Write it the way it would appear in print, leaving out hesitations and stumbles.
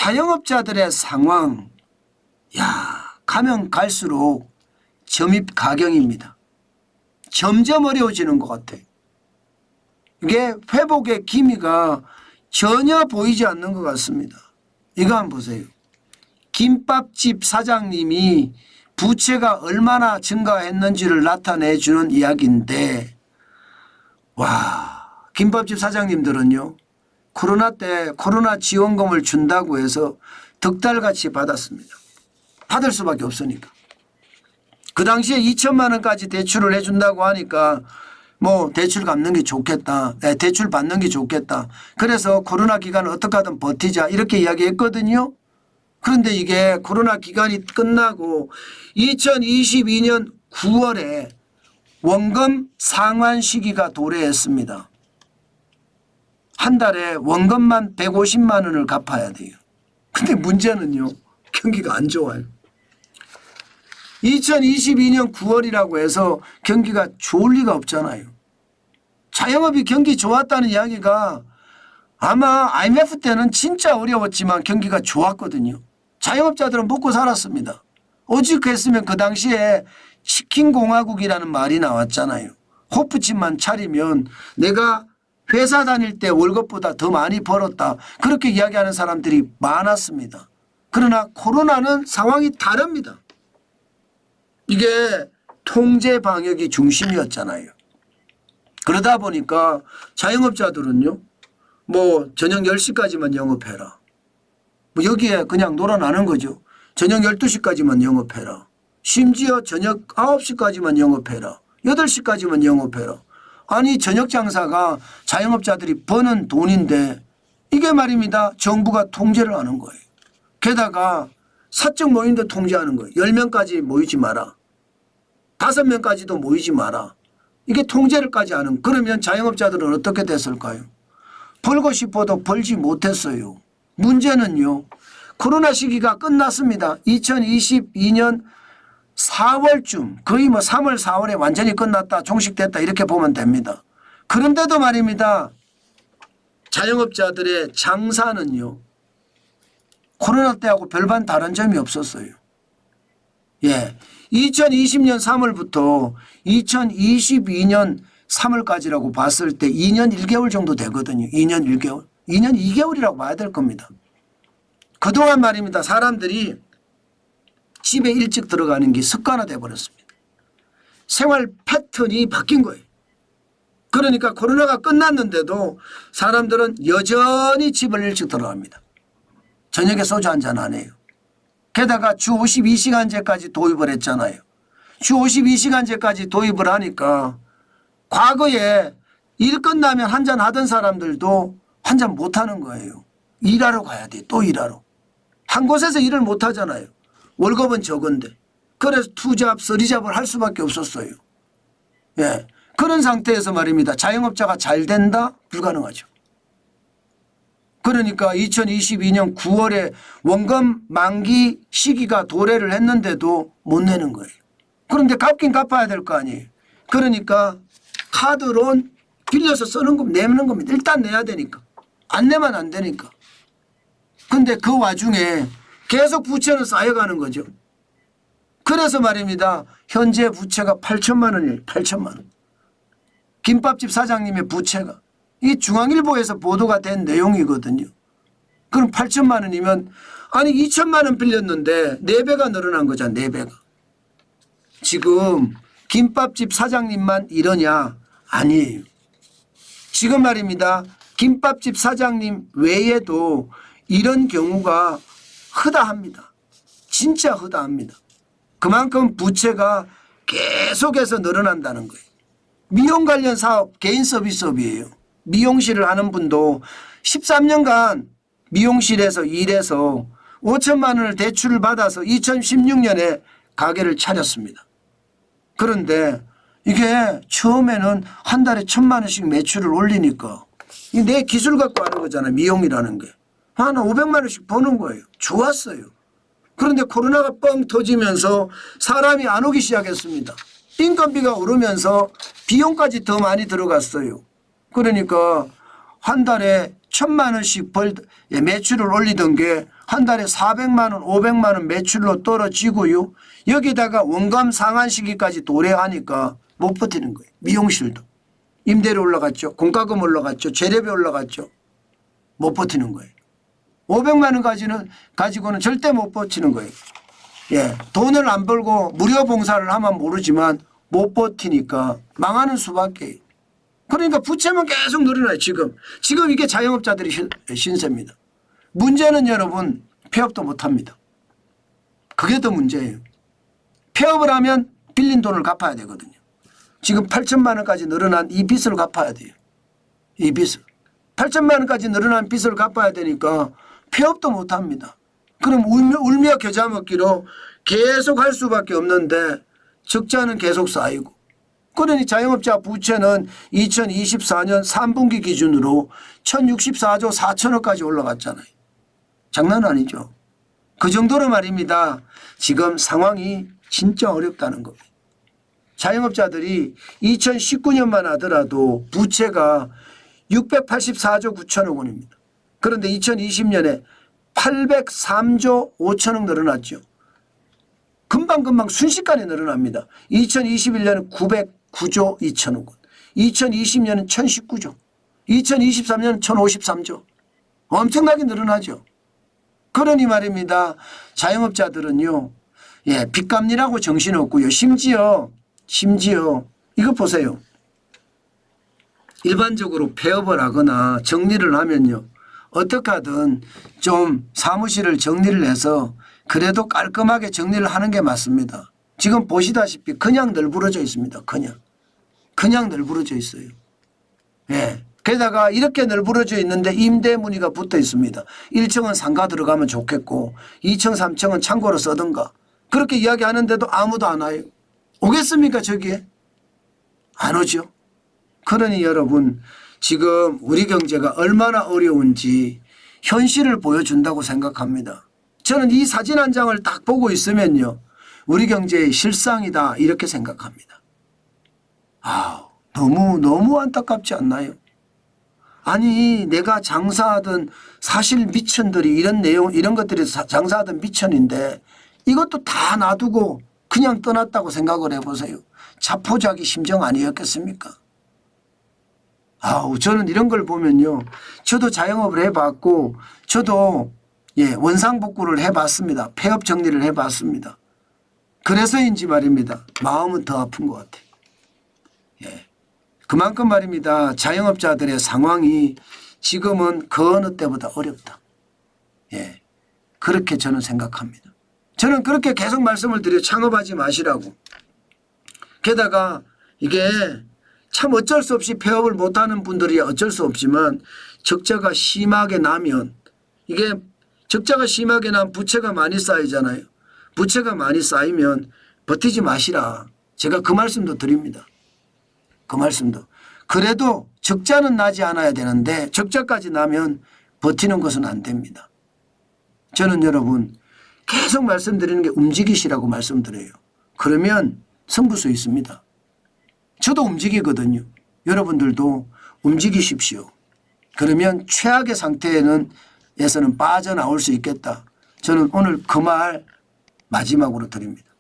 자영업자들의 상황, 가면 갈수록 점입가경입니다. 점점 어려워지는 것 같아요. 이게 회복의 기미가 전혀 보이지 않는 것 같습니다. 이거 한번 보세요. 김밥집 사장님이 부채가 얼마나 증가했는지를 나타내주는 이야기인데, 김밥집 사장님들은요, 코로나 때 코로나 지원금을 준다고 해서 덕달같이 받았습니다. 받을 수밖에 없으니까. 그 당시에 2천만 원까지 대출을 해준다고 하니까 뭐 대출 갚는 게 좋겠다. 대출 받는 게 좋겠다. 그래서 코로나 기간을 어떻게 하든 버티자 이렇게 이야기했거든요. 그런데 이게 코로나 기간이 끝나고 2022년 9월에 원금 상환 시기가 도래했습니다. 한 달에 원금만 150만 원을 갚아야 돼요. 근데 문제는요, 경기가 안 좋아요. 2022년 9월이라고 해서 경기가 좋을 리가 없잖아요. 자영업이 경기 좋았다는 이야기가 아마 IMF 때는 진짜 어려웠지만 경기가 좋았거든요. 자영업자들은 먹고 살았습니다. 오직 했으면 그 당시에 치킨공화국이라는 말이 나왔잖아요. 호프집만 차리면 내가 회사 다닐 때 월급보다 더 많이 벌었다. 그렇게 이야기하는 사람들이 많았습니다. 그러나 코로나는 상황이 다릅니다. 이게 통제 방역이 중심이었잖아요. 그러다 보니까 자영업자들은요, 뭐 저녁 10시까지만 영업해라. 뭐 여기에 그냥 놀아나는 거죠. 저녁 12시까지만 영업해라. 심지어 저녁 9시까지만 영업해라. 8시까지만 영업해라. 아니 저녁 장사가 자영업자들이 버는 돈인데 이게 말입니다. 정부가 통제를 하는 거예요. 게다가 사적 모임도 통제하는 거예요. 10명까지 모이지 마라. 5명까지도 모이지 마라. 이게 통제를까지 하는. 그러면 자영업자들은 어떻게 됐을까요? 벌고 싶어도 벌지 못했어요. 문제는요, 코로나 시기가 끝났습니다. 2022년 4월쯤 거의 뭐 3월 4월에 완전히 끝났다 종식됐다 이렇게 보면 됩니다. 그런데도 말입니다. 자영업자들의 장사는요, 코로나 때하고 별반 다른 점이 없었어요. 2020년 3월부터 2022년 3월까지라고 봤을 때 2년 1개월 정도 되거든요. 2년 1개월. 2년 2개월이라고 봐야 될 겁니다. 그동안 말입니다. 사람들이 집에 일찍 들어가는 게 습관화돼 버렸습니다. 생활 패턴이 바뀐 거예요. 그러니까 코로나가 끝났는데도 사람들은 여전히 집을 일찍 들어갑니다. 저녁에 소주 한잔 안 해요. 게다가 주 52시간제까지 도입을 했잖아요. 주 52시간제까지 도입을 하니까 과거에 일 끝나면 한잔 하던 사람들도 한잔 못 하는 거예요. 일하러 가야 돼. 또 일하러. 한 곳에서 일을 못 하잖아요. 월급은 적은데. 그래서 투잡, 쓰리잡을 할 수밖에 없었어요. 그런 상태에서 말입니다. 자영업자가 잘 된다? 불가능하죠. 그러니까 2022년 9월에 원금 만기 시기가 도래를 했는데도 못 내는 거예요. 그런데 갚긴 갚아야 될 거 아니에요. 그러니까 카드론 빌려서 쓰는 거 내는 겁니다. 일단 내야 되니까. 안 내면 안 되니까. 근데 그 와중에 계속 부채는 쌓여가는 거죠. 그래서 말입니다. 현재 부채가 8천만 원이에요. 8천만 원. 김밥집 사장님의 부채가. 이 중앙일보에서 보도가 된 내용이거든요. 그럼 8천만 원이면 아니 2천만 원 빌렸는데 4배가 늘어난 거잖아. 4배가. 지금 김밥집 사장님만 이러냐? 아니에요. 지금 말입니다. 김밥집 사장님 외에도 이런 경우가 허다합니다. 진짜 허다합니다. 그만큼 부채가 계속해서 늘어난다는 거예요. 미용 관련 사업 개인 서비스업이에요. 미용실을 하는 분도 13년간 미용실에서 일해서 5천만 원을 대출을 받아서 2016년에 가게를 차렸습니다. 그런데 이게 처음에는 한 달에 1,000만 원씩 매출을 올리니까 내 기술 갖고 하는 거잖아요. 미용이라는 게. 한 500만 원씩 버는 거예요. 좋았어요. 그런데 코로나가 뻥 터지면서 사람이 안 오기 시작했습니다. 인건비가 오르면서 비용까지 더 많이 들어갔어요. 그러니까 한 달에 1,000만 원씩 매출을 올리던 게 한 달에 400만 원, 500만 원 매출로 떨어지고요. 여기다가 원감 상한 시기까지 도래하니까 못 버티는 거예요. 미용실도. 임대료 올라갔죠. 공과금 올라갔죠. 재료비 올라갔죠. 못 버티는 거예요. 500만 원 가지고는 절대 못 버티는 거예요. 예, 돈을 안 벌고 무료 봉사를 하면 모르지만 못 버티니까 망하는 수밖에. 그러니까 부채만 계속 늘어나요. 지금 이게 자영업자들이 신세입니다. 문제는 여러분 폐업도 못합니다. 그게 더 문제예요. 폐업을 하면 빌린 돈을 갚아야 되거든요. 지금 8천만 원까지 늘어난 이 빚을 갚아야 돼요. 이 빚을. 8천만 원까지 늘어난 빚을 갚아야 되니까 폐업도 못합니다. 그럼 울며 겨자 먹기로 계속 할 수밖에 없는데 적자는 계속 쌓이고. 그러니 자영업자 부채는 2024년 3분기 기준으로 1064조 4천억까지 올라갔잖아요. 장난 아니죠. 그 정도로 말입니다. 지금 상황이 진짜 어렵다는 겁니다. 자영업자들이 2019년만 하더라도 부채가 684조 9천억 원입니다. 그런데 2020년에 803조 5천억 늘어났죠. 금방금방 순식간에 늘어납니다. 2021년은 909조 2천억 원, 2020년은 1019조, 2023년은 1053조. 엄청나게 늘어나죠. 그러니 말입니다. 자영업자들은요. 예, 빚 갚느라고 정신없고요. 심지어 이거 보세요. 일반적으로 폐업을 하거나 정리를 하면요. 어떻게 하든 좀 사무실을 정리를 해서 그래도 깔끔하게 정리를 하는 게 맞습니다. 지금 보시다시피 그냥 널브러져 있습니다. 그냥 널브러져 있어요. 예. 게다가 이렇게 널브러져 있는데 임대 문의가 붙어 있습니다. 1층은 상가 들어가면 좋겠고 2층 3층은 창고로 쓰든가 그렇게 이야기하는데도 아무도 안 와요. 오겠습니까 저기에? 안 오죠. 그러니 여러분 지금 우리 경제가 얼마나 어려운지 현실을 보여준다고 생각합니다. 저는 이 사진 한 장을 딱 보고 있으면요. 우리 경제의 실상이다 이렇게 생각합니다. 너무 안타깝지 않나요? 아니 내가 장사하던 사실 미천들이 이런 것들이 장사하던 미천인데 이것도 다 놔두고 그냥 떠났다고 생각을 해보세요. 자포자기 심정 아니었겠습니까? 저는 이런 걸 보면요. 저도 자영업을 해봤고 저도 원상복구를 해봤습니다. 폐업 정리를 해봤습니다. 그래서인지 말입니다. 마음은 더 아픈 것 같아요. 그만큼 말입니다. 자영업자들의 상황이 지금은 그 어느 때보다 어렵다. 그렇게 저는 생각합니다. 저는 그렇게 계속 말씀을 드려요. 창업하지 마시라고. 게다가 이게 참 어쩔 수 없이 폐업을 못하는 분들이 어쩔 수 없지만 적자가 심하게 나면 이게 적자가 심하게 나면 부채가 많이 쌓이잖아요. 부채가 많이 쌓이면 버티지 마시라. 제가 그 말씀도 드립니다. 그 말씀도. 그래도 적자는 나지 않아야 되는데 적자까지 나면 버티는 것은 안 됩니다. 저는 여러분 계속 말씀드리는 게 움직이시라고 말씀드려요. 그러면 승부수 있습니다. 저도 움직이거든요. 여러분들도 움직이십시오. 그러면 최악의 상태에서는 빠져나올 수 있겠다. 저는 오늘 그 말 마지막으로 드립니다.